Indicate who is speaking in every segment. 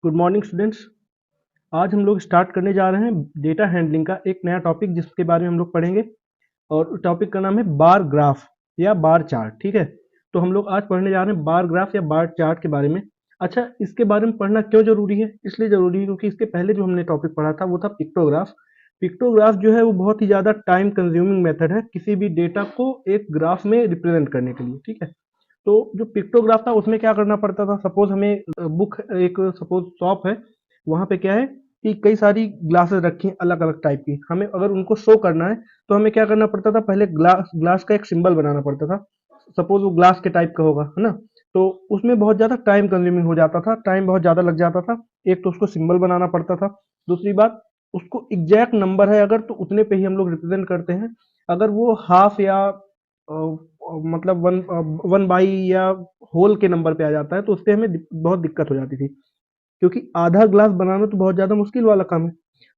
Speaker 1: Good morning students. आज हम लोग स्टार्ट करने जा रहे हैं डेटा हैंडलिंग का एक नया टॉपिक जिसके बारे में हम लोग पढ़ेंगे। और टॉपिक का नाम है बार ग्राफ या बार चार्ट। ठीक है, तो हम लोग आज पढ़ने जा रहे हैं बार ग्राफ या बार चार्ट के बारे में। अच्छा, इसके बारे में पढ़ना क्यों जरूरी है? इसलिए जरूरी है क्योंकि इसके पहले जो हमने टॉपिक पढ़ा था वो था पिक्टोग्राफ। पिक्टोग्राफ जो है वो बहुत ही ज़्यादा टाइम कंज्यूमिंग मेथड है किसी भी डेटा को एक ग्राफ में रिप्रेजेंट करने के लिए। ठीक है, तो जो पिक्टोग्राफ था उसमें क्या करना पड़ता था। सपोज हमें बुक एक सपोज शॉप है, वहां पे क्या है कि कई सारी ग्लासेस रखी हैं अलग अलग टाइप की। हमें अगर उनको शो करना है तो हमें क्या करना पड़ता था, पहले ग्लास ग्लास का एक सिंबल बनाना पड़ता था। सपोज वो ग्लास के टाइप का होगा, है ना। तो उसमें बहुत ज्यादा टाइम कंज्यूमिंग हो जाता था, टाइम बहुत ज्यादा लग जाता था। एक तो उसको सिंबल बनाना पड़ता था, दूसरी बात उसको एग्जैक्ट नंबर है अगर तो उतने पे ही हम लोग रिप्रेजेंट करते हैं। अगर वो हाफ या मतलब वन बाई या होल के नंबर पे आ जाता है तो उससे हमें बहुत दिक्कत हो जाती थी, क्योंकि आधा ग्लास बनाना तो बहुत ज़्यादा मुश्किल वाला काम है।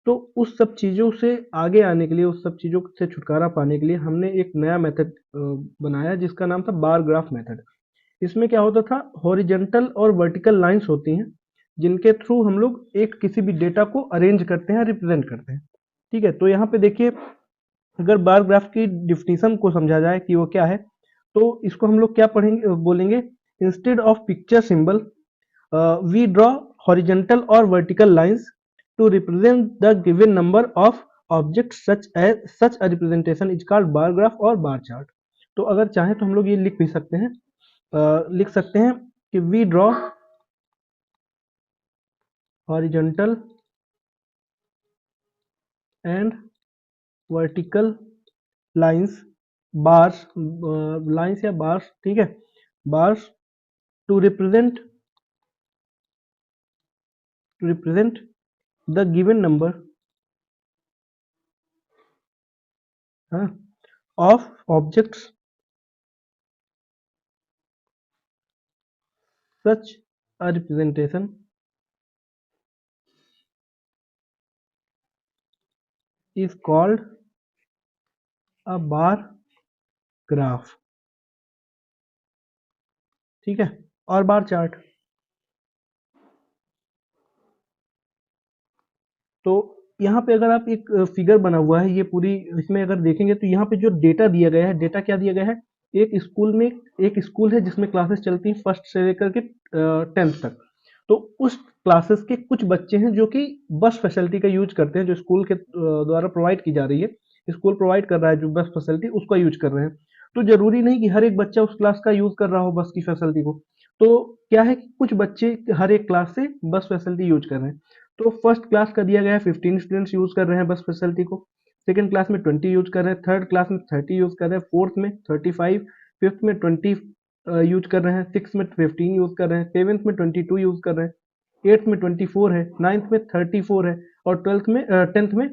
Speaker 1: तो उस सब चीज़ों से आगे आने के लिए, उस सब चीज़ों से छुटकारा पाने के लिए हमने एक नया मेथड बनाया जिसका नाम था बार ग्राफ मेथड। इसमें क्या होता था, हॉरिजेंटल और वर्टिकल लाइंस होती हैं जिनके थ्रू हम लोग एक किसी भी डेटा को अरेंज करते हैं, रिप्रेजेंट करते हैं। ठीक है, तो यहाँ पे देखिए, अगर बार ग्राफ की डिफिनीशन को समझा जाए कि वो क्या है, तो इसको हम लोग क्या पढ़ेंगे, बोलेंगे instead of picture symbol we draw horizontal और vertical lines to represent the given number of object such a representation is called bar graph और बार चार्ट। तो अगर चाहें तो हम लोग ये लिख भी सकते हैं, लिख सकते हैं कि we draw horizontal and vertical lines, bars, lines या बार्स, ठीक है, bars to represent the given number of objects such a representation is called a bar graph। ठीक है, और बार चार्ट। तो यहाँ पे अगर आप एक फिगर बना हुआ है ये पूरी, इसमें अगर देखेंगे तो यहाँ पे जो डेटा दिया गया है, डेटा क्या दिया गया है, एक स्कूल में, एक स्कूल है जिसमें क्लासेस चलती हैं फर्स्ट से लेकर के 10th तक। तो उस क्लासेस के कुछ बच्चे हैं जो कि बस फैसिलिटी का यूज करते हैं, जो स्कूल के द्वारा प्रोवाइड की जा रही है। स्कूल प्रोवाइड कर रहा है जो बस फैसिलिटी, उसका यूज कर रहे हैं। तो जरूरी नहीं कि हर एक बच्चा उस क्लास का यूज कर रहा हो बस की फैसिलिटी को। तो क्या है कि कुछ बच्चे हर एक क्लास से बस फैसिलिटी यूज कर रहे हैं। तो फर्स्ट क्लास का दिया गया है 15 स्टूडेंट्स यूज कर रहे हैं बस फैसिलिटी को, सेकंड क्लास में 20 यूज कर रहे हैं, थर्ड क्लास में 30 यूज कर रहे हैं, फोर्थ में 35, फिफ्थ में 20 यूज कर रहे हैं, सिक्स में 15 यूज कर रहे हैं, सेवेंथ में 22 यूज कर रहे हैं, एट्थ में 24 है, नाइन्थ में 34 है, और ट्वेल्थ में 10th में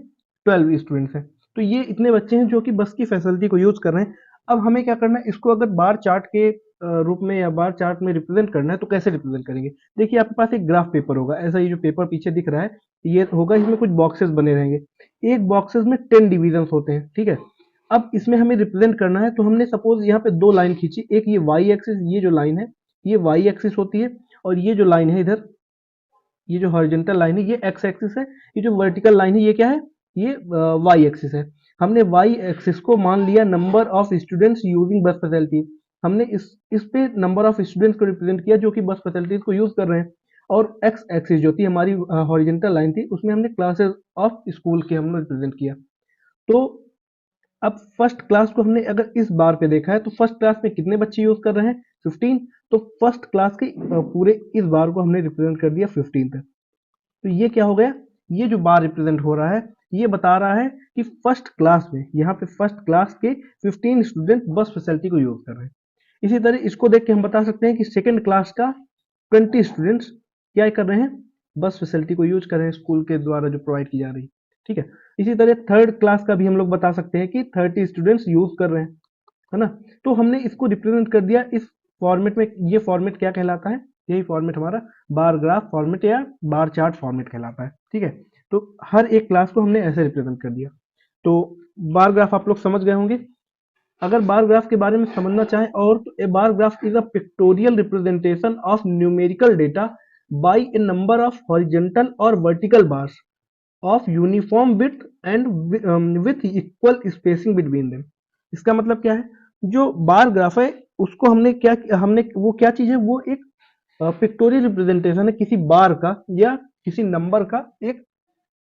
Speaker 1: 12 स्टूडेंट्स हैं। तो ये इतने बच्चे हैं जो कि बस की फैसिलिटी को यूज कर रहे हैं। अब हमें क्या करना है, इसको अगर बार चार्ट के रूप में या बार चार्ट में रिप्रेजेंट करना है तो कैसे रिप्रेजेंट करेंगे। देखिए आपके पास एक ग्राफ पेपर होगा, ऐसा ये जो पेपर पीछे दिख रहा है ये होगा, इसमें कुछ बॉक्सेस बने रहेंगे। एक बॉक्सेस में 10 डिविजन होते हैं। ठीक है, अब इसमें हमें रिप्रेजेंट करना है तो हमने सपोज यहाँ पे दो लाइन खींची, एक ये वाई एक्सिस, ये जो लाइन है ये वाई एक्सिस होती है, और ये जो लाइन है इधर, ये जो हॉरिजॉन्टल लाइन है ये एक्स एक्सिस है, ये जो वर्टिकल लाइन है ये क्या है, ये वाई एक्सिस है। हमने वाई एक्सिस को मान लिया नंबर ऑफ स्टूडेंट्स यूजिंग बस फैसिलिटी। हमने इस पे नंबर ऑफ स्टूडेंट्स को रिप्रेजेंट किया जो कि बस फैसिलिटीज को यूज कर रहे हैं। और एक्स एक्सिस जो थी हमारी हॉरिजॉन्टल लाइन थी, उसमें हमने क्लासेस ऑफ स्कूल के हमने रिप्रेजेंट किया। तो अब फर्स्ट क्लास को हमने अगर इस बार पे देखा है तो फर्स्ट क्लास में कितने बच्चे यूज कर रहे हैं, 15। तो फर्स्ट क्लास के पूरे इस बार को हमने रिप्रेजेंट कर दिया 15 तक। तो ये क्या हो गया, ये जो बार रिप्रेजेंट हो रहा है ये बता रहा है कि फर्स्ट क्लास में, यहाँ पे फर्स्ट क्लास के 15 स्टूडेंट बस फैसिलिटी को यूज कर रहे हैं। इसी तरह इसको देख के हम बता सकते हैं कि सेकेंड क्लास का 20 स्टूडेंट्स क्या कर रहे हैं, बस फैसिलिटी को यूज कर रहे हैं स्कूल के द्वारा जो प्रोवाइड की जा रही है। ठीक है, इसी तरह थर्ड क्लास का भी हम लोग बता सकते हैं कि 30 स्टूडेंट्स यूज कर रहे हैं, है ना। तो हमने इसको रिप्रेजेंट कर दिया इस फॉर्मेट में। ये फॉर्मेट क्या कहलाता है, यही फॉर्मेट हमारा बार ग्राफ फॉर्मेट या बार चार्ट फॉर्मेट कहलाता है। ठीक है, तो हर एक क्लास को हमने ऐसे रिप्रेजेंट कर दिया। तो बार ग्राफ आप लोग समझ गए होंगे। अगर बार ग्राफ के बारे में समझना चाहें और, तो a bar graph is a pictorial representation of numerical data by a number of horizontal और vertical bars of uniform width and with equal spacing between them. इसका मतलब क्या है, जो बार ग्राफ है उसको हमने वो क्या चीज है, वो एक पिक्टोरियल रिप्रेजेंटेशन है किसी बार का या किसी नंबर का, एक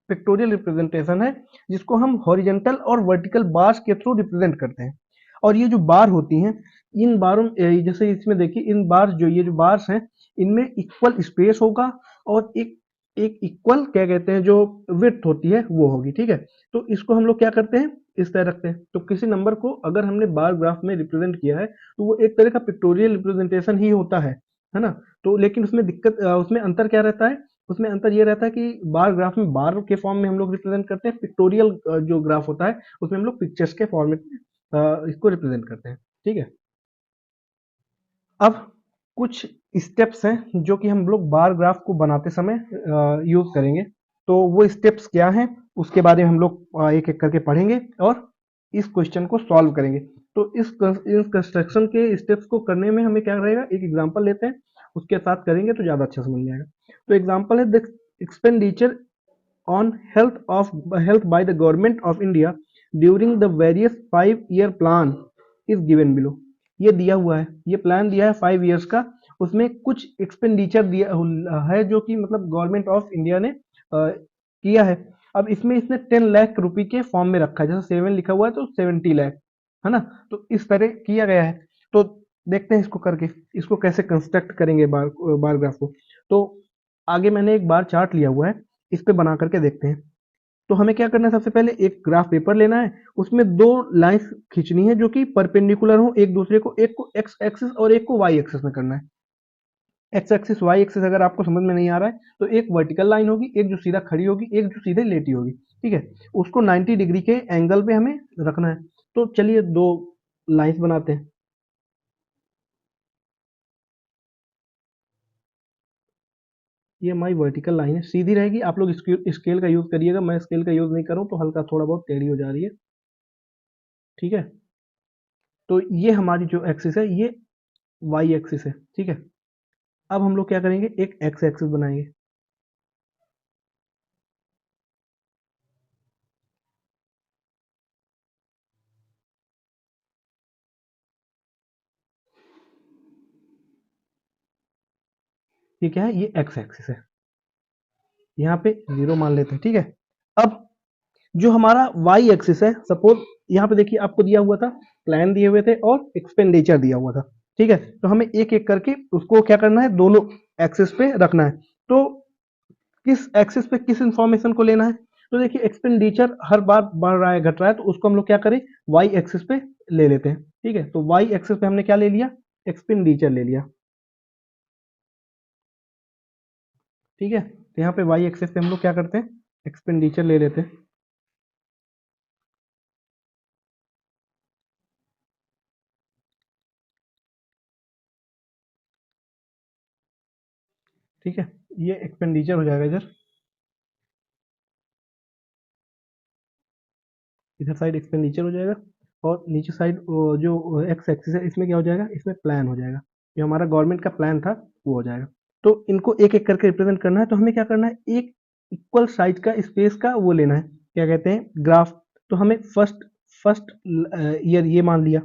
Speaker 1: पिक्टोरियल रिप्रेजेंटेशन है जिसको हम हॉरिजेंटल और वर्टिकल बार्स के थ्रू रिप्रेजेंट करते हैं। और ये जो बार होती हैं, इन बारों जैसे इसमें देखिए, इन बार्स जो ये जो बार्स हैं इनमें इक्वल स्पेस होगा और एक एक इक्वल क्या कहते हैं जो विड्थ होती है वो होगी, ठीक है। तो इसको हम लोग क्या करते हैं, इस तरह रखते हैं। तो किसी नंबर को अगर हमने बार ग्राफ में रिप्रेजेंट किया है तो वो एक तरह का पिक्टोरियल रिप्रेजेंटेशन ही होता है ना। तो लेकिन उसमें उसमें अंतर क्या रहता है, उसमें अंतर ये रहता है कि बार ग्राफ में बार के फॉर्म में हम लोग रिप्रेजेंट करते हैं, पिक्टोरियल जो ग्राफ होता है उसमें हम लोग पिक्चर्स के फॉर्मेट में इसको रिप्रेजेंट करते हैं, ठीक है। अब कुछ स्टेप्स हैं जो कि हम लोग बार ग्राफ को बनाते समय यूज करेंगे। तो वो स्टेप्स क्या हैं उसके बारे में हम लोग एक एक करके पढ़ेंगे और इस क्वेश्चन को सॉल्व करेंगे। तो इस कंस्ट्रक्शन के स्टेप्स को करने में हमें क्या रहेगा, एक एग्जांपल लेते हैं, उसके साथ करेंगे तो ज़्यादा अच्छा समझ में आएगा। तो एग्जांपल है the expenditure on health by the government of India during the various 5 year plan is given below। ये दिया हुआ है, ये प्लान दिया है 5 years का, उसमें कुछ एक्सपेंडिचर दिया है जो कि मतलब गवर्नमेंट ऑफ इंडिया ने किया है। अब इसमें इसने 10 लाख रुपए के फॉर्म में रखा है, जैसे 7 लिखा हुआ है तो 70 लाख, है ना। तो इस तरह किया गया है। तो देखते हैं इसको करके, इसको कैसे कंस्ट्रक्ट करेंगे बार ग्राफ को। तो आगे मैंने एक बार चार्ट लिया हुआ है, इस पे बना करके देखते हैं। तो हमें क्या करना है, सबसे पहले एक ग्राफ पेपर लेना है, उसमें दो लाइंस खींचनी है जो कि परपेंडिकुलर हो एक दूसरे को, एक को एक्स एक्सिस और एक को वाई एक्सिस में करना है। एक्स एक्सिस वाई एक्सिस अगर आपको समझ में नहीं आ रहा है तो एक वर्टिकल लाइन होगी, एक जो सीधा खड़ी होगी, एक जो सीधे लेटी होगी, ठीक है। उसको 90 डिग्री के एंगल पे हमें रखना है। तो चलिए दो लाइंस बनाते हैं। ये हमारी वर्टिकल लाइन है, सीधी रहेगी। आप लोग स्केल का यूज करिएगा, मैं स्केल का यूज नहीं करूँ तो हल्का थोड़ा बहुत टेढ़ी हो जा रही है, ठीक है। तो ये हमारी जो एक्सिस है ये वाई एक्सिस है, ठीक है। अब हम लोग क्या करेंगे, एक एक्स एक्सिस बनाएंगे। ये क्या है, ये एक्स एक्सिस है, यहाँ पे 0 मान लेते हैं, ठीक है। अब जो हमारा वाई एक्सिस है, सपोज यहाँ पे देखिए आपको दिया हुआ था, प्लान दिए हुए थे और एक्सपेंडिचर दिया हुआ था, ठीक है। तो हमें एक एक करके उसको क्या करना है, दोनों एक्सिस पे रखना है। तो किस एक्सिस पे किस इंफॉर्मेशन को लेना है, तो देखिए एक्सपेंडिचर हर बार बढ़ रहा है घट रहा है, तो उसको हम लोग क्या करें, वाई एक्सिस पे ले लेते हैं, ठीक है। तो वाई एक्सिस पे हमने क्या ले लिया, एक्सपेंडिचर ले लिया, ठीक है। तो यहाँ पे वाई एक्सिस पे हम लोग क्या करते हैं, एक्सपेंडिचर ले लेते हैं, ठीक है। ये एक्सपेंडिचर हो जाएगा इधर, इधर साइड एक्सपेंडिचर हो जाएगा, और नीचे साइड जो एक्स एक्सिस है इसमें क्या हो जाएगा, इसमें प्लान हो जाएगा, जो हमारा गवर्नमेंट का प्लान था वो हो जाएगा। तो इनको एक एक करके रिप्रेजेंट करना है। तो हमें क्या करना है, एक इक्वल साइज का स्पेस का वो लेना है, क्या कहते हैं, ग्राफ। तो हमें फर्स्ट फर्स्ट ईयर ये मान लिया,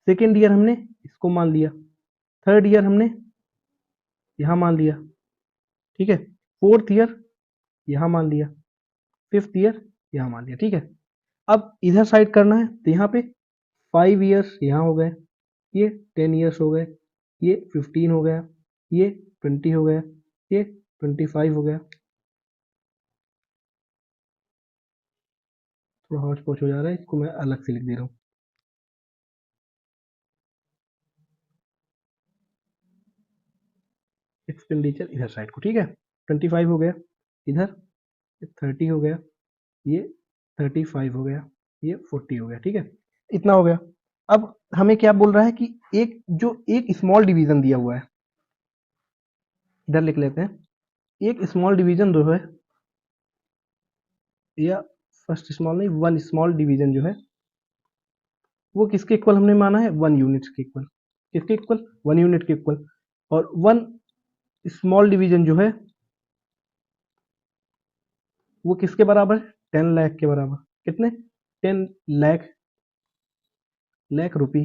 Speaker 1: सेकेंड ईयर हमने इसको मान लिया, थर्ड ईयर हमने यहाँ मान लिया, ठीक है। फोर्थ ईयर यहाँ मान लिया, फिफ्थ ईयर यहाँ मान लिया, ठीक है। अब इधर साइड करना है तो यहाँ पे 5 years यहाँ हो गए, ये 10 years हो गए, ये 15 हो गया, ये 20 हो गया, ये 25 हो गया। थोड़ा हौच पौच हो जा रहा है, इसको मैं अलग से लिख दे रहा हूँ। एक्सपेंडिचर इधर साइड को, ठीक है। 25 हो गया इधर, 30 हो गया, ये 35 हो गया, ये 40 हो गया, ठीक है। इतना हो गया। अब हमें क्या बोल रहा है कि एक स्मॉल डिवीजन दिया हुआ है, इधर लिख लेते हैं। एक स्मॉल डिवीजन जो है, या फर्स्ट स्मॉल नहीं, वन स्मॉल डिवीजन जो है वो किसके इक्वल हमने माना है, 1 यूनिट के इक्वल। किसके इक्वल, 1 यूनिट के इक्वल। और 1 स्मॉल डिवीजन जो है वो किसके बराबर है? 10 लाख के बराबर। कितने? 10 लाख, लाख रुपी।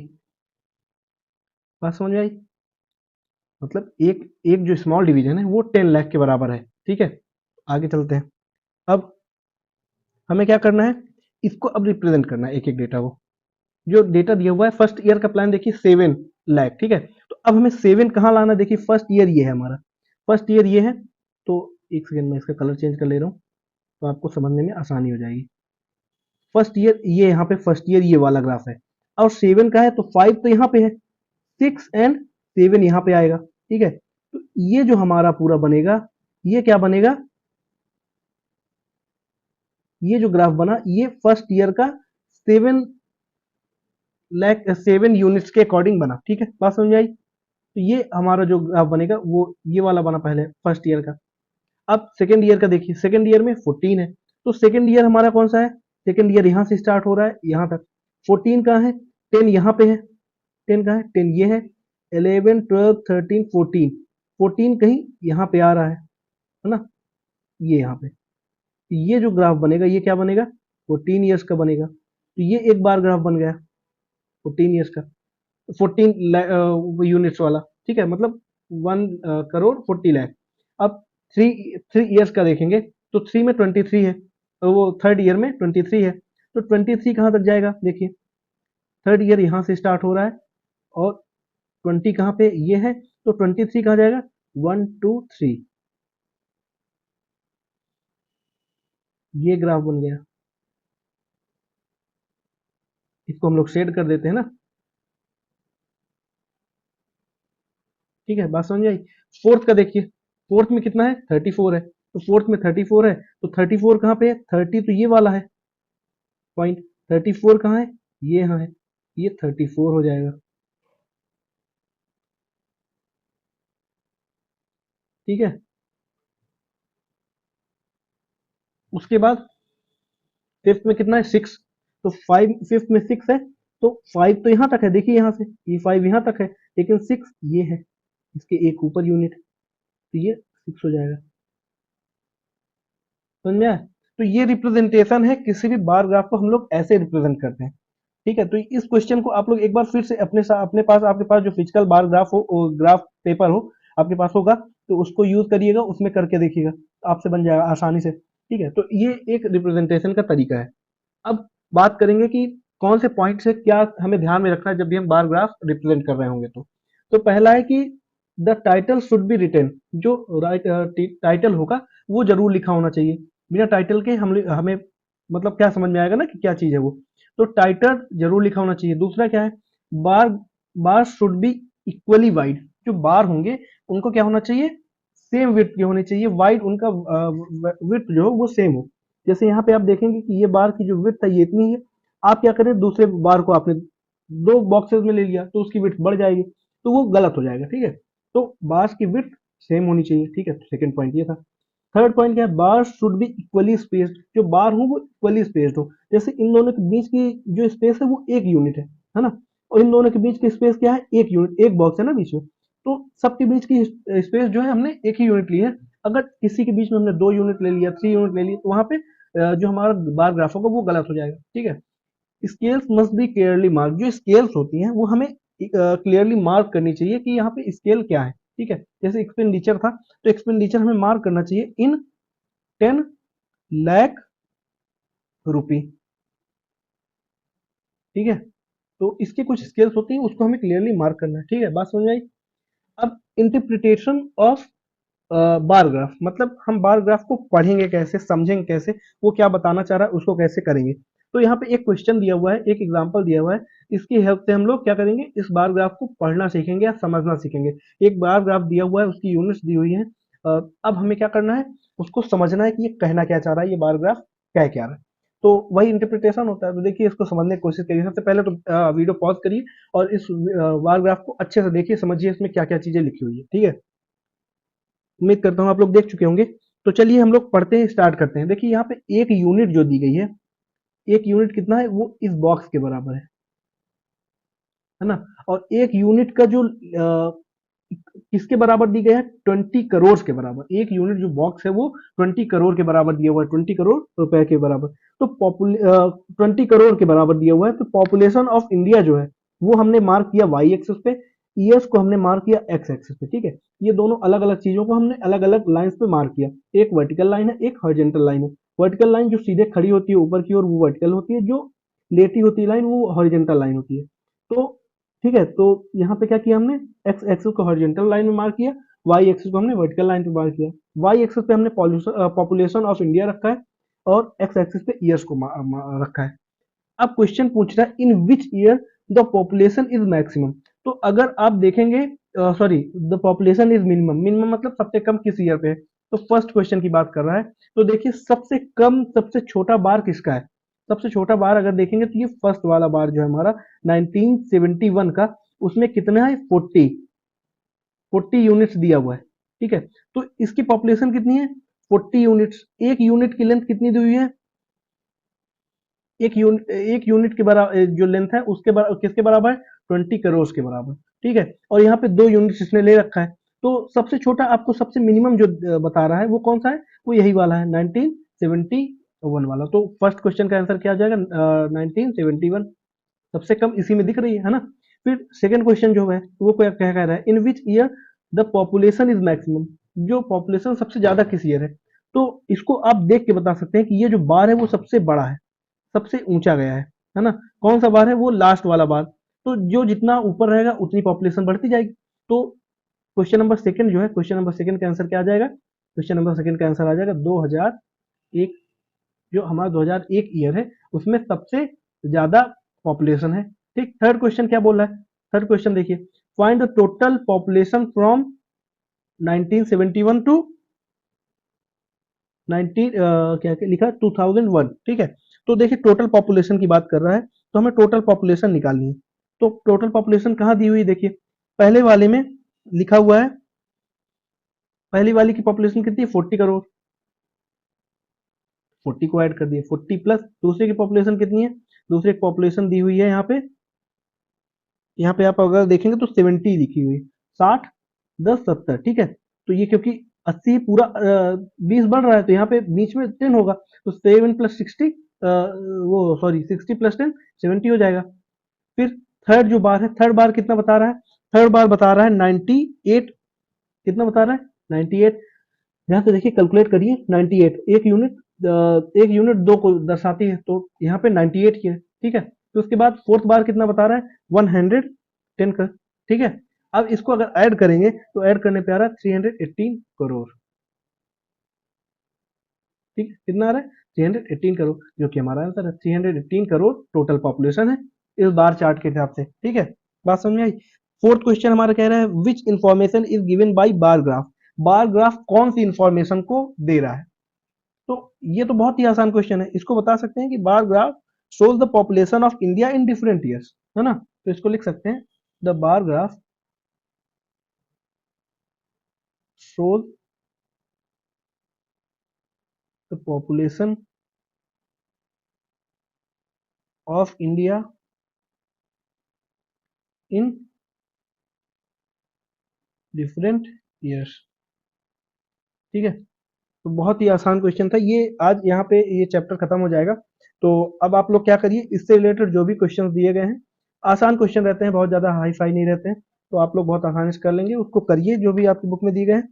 Speaker 1: बात समझ में आई? मतलब एक एक जो स्मॉल डिवीजन है वो 10 लाख के बराबर है। ठीक है, आगे चलते हैं। अब हमें क्या करना है, इसको अब रिप्रेजेंट करना है एक एक डेटा को। जो डेटा दिया हुआ है फर्स्ट ईयर का प्लान देखिए 7 लाख। ठीक है, तो अब हमें 7 कहाँ लाना है? देखिए फर्स्ट ईयर ये है हमारा, फर्स्ट ईयर ये है। तो एक सेकेंड में इसका कलर चेंज कर ले रहा हूँ तो आपको समझने में आसानी हो जाएगी। फर्स्ट ईयर ये यहाँ पे फर्स्ट ईयर ये वाला ग्राफ है, और 7 का है तो 5 तो यहाँ पे है, 6 और 7 यहाँ पे आएगा। ठीक है, तो ये जो हमारा पूरा बनेगा ये क्या बनेगा? ये जो ग्राफ बना ये फर्स्ट ईयर का 7 यूनिट्स के अकॉर्डिंग बना। ठीक है, बात समझ आई? तो ये हमारा जो ग्राफ बनेगा वो ये वाला बना पहले फर्स्ट ईयर का। अब सेकेंड ईयर का देखिए, सेकेंड ईयर में 14 है, तो सेकेंड ईयर हमारा कौन सा है? सेकेंड ईयर यहाँ से स्टार्ट हो रहा है यहाँ तक। 14 कहाँ है? 10 यहाँ पे है। 10 कहाँ है? 10 ये है। 11 12 13 14, 14 कहीं यहाँ पे आ रहा है ना, ये यहाँ पे। तो ये जो ग्राफ बनेगा ये क्या बनेगा? 14 ईयर्स का बनेगा। तो ये एक बार ग्राफ बन गया 14 ईयर्स का, 14 यूनिट्स वाला। ठीक है, मतलब 1 करोड़ 40 लाख। अब थ्री थ्री ईयर्स का देखेंगे तो थ्री में 23 है, वो थर्ड ईयर में 23 है। तो 23 कहाँ तक जाएगा? देखिए थर्ड ईयर यहाँ से स्टार्ट हो रहा है, और 20 कहाँ पे? ये है, तो 23 कहाँ जाएगा? 1 2 3, ये ग्राफ बन गया। इसको हम लोग शेड कर देते हैं ना। ठीक है, बात समझ आई? फोर्थ का देखिए, फोर्थ में कितना है? 34 है, तो फोर्थ में 34 है, तो 34 कहाँ पे है? 30 तो ये वाला है पॉइंट, 34 कहाँ है? ये यहाँ है, ये 34 हो जाएगा। ठीक है, उसके बाद फिफ्थ में कितना है? 6, तो 5 फिफ्थ में 6 है, तो 5 तो यहाँ तक है, देखिए यहाँ से ये 5 यहाँ तक है, लेकिन 6 ये है, इसके एक ऊपर यूनिट, तो ये 6 हो जाएगा। समझ में आया? तो ये रिप्रेजेंटेशन है, किसी भी बार ग्राफ को हम लोग ऐसे रिप्रेजेंट करते हैं। ठीक है, तो इस क्वेश्चन को आप लोग एक बार फिर से अपने पास, आपके पास जो फिजिकल बार ग्राफ हो, ग्राफ पेपर हो आपके पास होगा, तो उसको यूज करिएगा, उसमें करके देखिएगा, तो आपसे बन जाएगा आसानी से। ठीक है, तो ये एक रिप्रेजेंटेशन का तरीका है। अब बात करेंगे कि कौन से पॉइंट से क्या हमें ध्यान में रखना है जब भी हम बार ग्राफ रिप्रेजेंट कर रहे होंगे। तो पहला है कि the title should be written, जो टाइटल होगा वो जरूर लिखा होना चाहिए। बिना टाइटल के हमें मतलब क्या समझ में आएगा ना कि क्या चीज है वो। तो टाइटल जरूर लिखा होना चाहिए। दूसरा क्या है? Bar bar should be equally wide, जो बार होंगे उनको क्या होना चाहिए? सेम विड्थ के होने चाहिए, वाइड उनका विड्थ जो हो वो सेम हो। जैसे यहाँ पे आप देखेंगे कि ये बार की जो विड्थ है ये इतनी है, आप क्या करें, दूसरे बार को आपने दो बॉक्सेस में ले लिया तो उसकी विड्थ बढ़ जाएगी, तो वो गलत हो जाएगा। ठीक है, तो बार्स की विड्थ सेम होनी चाहिए। ठीक है, तो सेकंड पॉइंट ये था। थर्ड पॉइंट क्या है? बार शुड बी इक्वली स्पेस्ड, जो बार हो वो इक्वली स्पेस्ड हो। जैसे इन दोनों के बीच की जो स्पेस है वो 1 यूनिट है ना, और इन दोनों के बीच की स्पेस क्या है? 1 यूनिट, एक बॉक्स है ना बीच में, तो सबके बीच की स्पेस जो है हमने एक ही यूनिट ली है। अगर किसी के बीच में हमने 2 यूनिट ले लिया, 3 यूनिट ले लिया, तो वहां पे जो हमारा बार ग्राफ होगा वो गलत हो जाएगा। ठीक है, scales must be clearly mark, जो स्केल्स होती हैं वो हमें क्लियरली मार्क करनी चाहिए कि यहाँ पे स्केल क्या है। ठीक है, जैसे एक्सपेंडिचर था, तो एक्सपेंडिचर हमें मार्क करना चाहिए इन 10 लाख रुपी। ठीक है, तो इसके कुछ स्केल्स होती हैं, उसको हमें क्लियरली मार्क करना है। ठीक है, बात समझ में आई? अब इंटरप्रिटेशन ऑफ बार ग्राफ, मतलब हम बार ग्राफ को पढ़ेंगे कैसे, समझेंगे कैसे, वो क्या बताना चाह रहा है उसको कैसे करेंगे। तो यहाँ पे एक क्वेश्चन दिया हुआ है, एक एग्जांपल दिया हुआ है, इसकी हेल्प से हम लोग क्या करेंगे, इस बार ग्राफ को पढ़ना सीखेंगे या समझना सीखेंगे। एक बार ग्राफ दिया हुआ है, उसकी यूनिट्स दी हुई है। अब हमें क्या करना है, उसको समझना है कि ये कहना क्या चाह रहा है, ये बार ग्राफ क्या क्या रहा है। तो वही इंटरप्रिटेशन होता है। तो देखिए इसको समझने की कोशिश करिए। सबसे पहले तो वीडियो पॉज करिए और इस बार ग्राफ को अच्छे से देखिए, समझिए इसमें क्या क्या चीजें लिखी हुई है। ठीक है, उम्मीद करता हूँ आप लोग देख चुके होंगे। तो चलिए हम लोग पढ़ते हैं, स्टार्ट करते हैं। देखिए यहाँ पे एक यूनिट जो दी गई है, एक यूनिट कितना है? वो इस बॉक्स के बराबर है ना। और एक यूनिट का जो किसके बराबर दी गई है? 20 करोड़ के बराबर। एक यूनिट जो बॉक्स है वो 20 करोड़ के बराबर दिया हुआ है, 20 करोड़ रुपए के बराबर। तो 20 करोड़ के बराबर दिया हुआ है, तो पॉपुलेशन ऑफ इंडिया जो है वो हमने मार्क किया वाई एक्सिस पे, ईयर्स को हमने मार्क किया एक्स एक्सिस पे। ठीक है, ये दोनों अलग अलग चीजों को हमने अलग अलग लाइंस पे मार्क किया। एक वर्टिकल लाइन है, एक हॉरिजॉन्टल लाइन है। वर्टिकल लाइन जो सीधे खड़ी होती है ऊपर की ओर वो वर्टिकल होती है, जो लेटी होती है लाइन वो हॉरिजॉन्टल लाइन होती है। तो ठीक है, तो यहाँ पे क्या किया हमने, एक्स एक्सिस को हॉरिजॉन्टल लाइन में मार्क किया, वाई एक्सिस को हमने वर्टिकल लाइन पे मार्क किया। वाई एक्सिस पे हमने पॉपुलेशन ऑफ इंडिया रखा है और एक्स एक्सिस पे ईयर्स को रखा है। अब क्वेश्चन पूछ रहा है in which year the population is maximum. तो अगर आप देखेंगे, sorry, the population is minimum, minimum मतलब सबसे कम किस ईयर पे है, तो फर्स्ट क्वेश्चन की बात कर रहा है। तो देखिए सबसे कम सबसे छोटा बार किसका है, सबसे छोटा बार अगर देखेंगे तो ये फर्स्ट वाला बार जो है हमारा 1971 का, उसमें कितना है 40 यूनिट्स दिया हुआ है। ठीक है, तो इसकी पॉपुलेशन कितनी है 40 यूनिट्स। एक यूनिट की लेंथ कितनी दी हुई है, एक यूनिट के बराबर जो लेंथ है उसके किसके बराबर है, 20 करोड़ के बराबर। ठीक है, और यहाँ पे 2 यूनिट इसने ले रखा है। तो सबसे छोटा आपको सबसे मिनिमम जो बता रहा है वो कौन सा है, वो यही वाला है 1971 वाला। तो फर्स्ट क्वेश्चन का आंसर क्या आ जाएगा, 1971। सबसे कम इसी में दिख रही है ना। फिर सेकंड क्वेश्चन जो है वो क्या क्या कह रहा है, in which year the population is maximum, जो पॉपुलेशन सबसे ज्यादा किस ईयर है। तो इसको आप देख के बता सकते हैं कि ये जो बार है वो सबसे बड़ा है, सबसे ऊंचा गया है ना। कौन सा बार है, वो लास्ट वाला बार। तो जो जितना ऊपर रहेगा उतनी पॉपुलेशन बढ़ती जाएगी। तो क्वेश्चन नंबर सेकंड जो है, क्वेश्चन नंबर सेकंड का आंसर क्या आ जाएगा, क्वेश्चन नंबर सेकंड का आंसर आ जाएगा 2001। जो हमारा 2001 ईयर है उसमें सबसे ज्यादा पॉपुलेशन है। ठीक, थर्ड क्वेश्चन क्या बोल रहा है, थर्ड क्वेश्चन देखिए, find the total population from 1971 to 19 क्या क्या लिखा 2001। ठीक है, तो देखिए टोटल पॉपुलेशन की बात कर रहा है, तो हमें टोटल पॉपुलेशन निकालनी है। तो टोटल पॉपुलेशन कहाँ दी हुई है, देखिए पहले वाले में लिखा हुआ है, पहली वाली की पॉपुलेशन कितनी है 40 करोड़, 40 को ऐड कर दिए 40 प्लस दूसरे की पॉपुलेशन कितनी है, दूसरे की पॉपुलेशन दी हुई है यहाँ पे, यहाँ पे आप अगर देखेंगे तो 70 लिखी हुई है, 60 10 70। ठीक है, तो ये क्योंकि 80 पूरा 20 बढ़ रहा है तो यहाँ पे बीच में 10 होगा, तो 7 प्लस 60 वो सॉरी 60 प्लस 10 70 हो जाएगा। फिर थर्ड जो बार है, थर्ड बार कितना बता रहा है, थर्ड बार बता रहा है 98। कितना बता रहा है 98। यहाँ से देखिए कैलकुलेट करिए 98, एक यूनिट दो को दर्शाती है, तो यहाँ पे 98 की है। ठीक है, तो उसके बाद फोर्थ बार कितना बता रहा है 110 का। ठीक है, अब इसको अगर ऐड करेंगे तो ऐड करने पे आ रहा है 318 करोड़। ठीक है, कितना आ रहा है 318 करोड़, जो कि हमारा आंसर है 318 करोड़ टोटल पॉपुलेशन है इस बार चार्ट के हिसाब से। ठीक है, बात समझ में आई। फोर्थ क्वेश्चन हमारा कह रहा है which information is given by bar graph, bar graph कौन सी इंफॉर्मेशन को दे रहा है। तो ये तो बहुत ही आसान क्वेश्चन है, इसको बता सकते हैं कि bar graph shows the population of India in different years, है ना। तो इसको लिख सकते हैं the bar graph shows the population of India in different years. ठीक है, तो बहुत ही आसान क्वेश्चन था ये। आज यहाँ पे ये चैप्टर खत्म हो जाएगा। तो अब आप लोग क्या करिए, इससे रिलेटेड जो भी क्वेश्चन दिए गए हैं, आसान क्वेश्चन रहते हैं, बहुत ज्यादा हाई फाई नहीं रहते हैं, तो आप लोग बहुत आसानी से कर लेंगे, उसको करिए जो भी आपकी बुक में दिए गए हैं।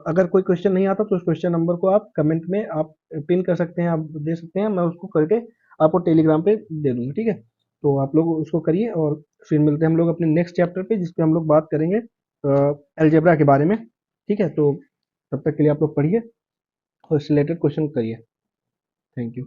Speaker 1: अगर कोई क्वेश्चन नहीं आता तो उस क्वेश्चन नंबर को आप कमेंट में आप पिन कर सकते हैं, आप दे सकते हैं, मैं उसको करके आपको टेलीग्राम पे दे दूंगा। ठीक है, तो आप लोग उसको करिए और फिर मिलते हैं हम लोग अपने नेक्स्ट चैप्टर पे, जिसपे हम लोग बात करेंगे अलजेब्रा के बारे में। ठीक है, तो तब तक के लिए आप लोग पढ़िए और रिलेटेड क्वेश्चन करिए। Thank you.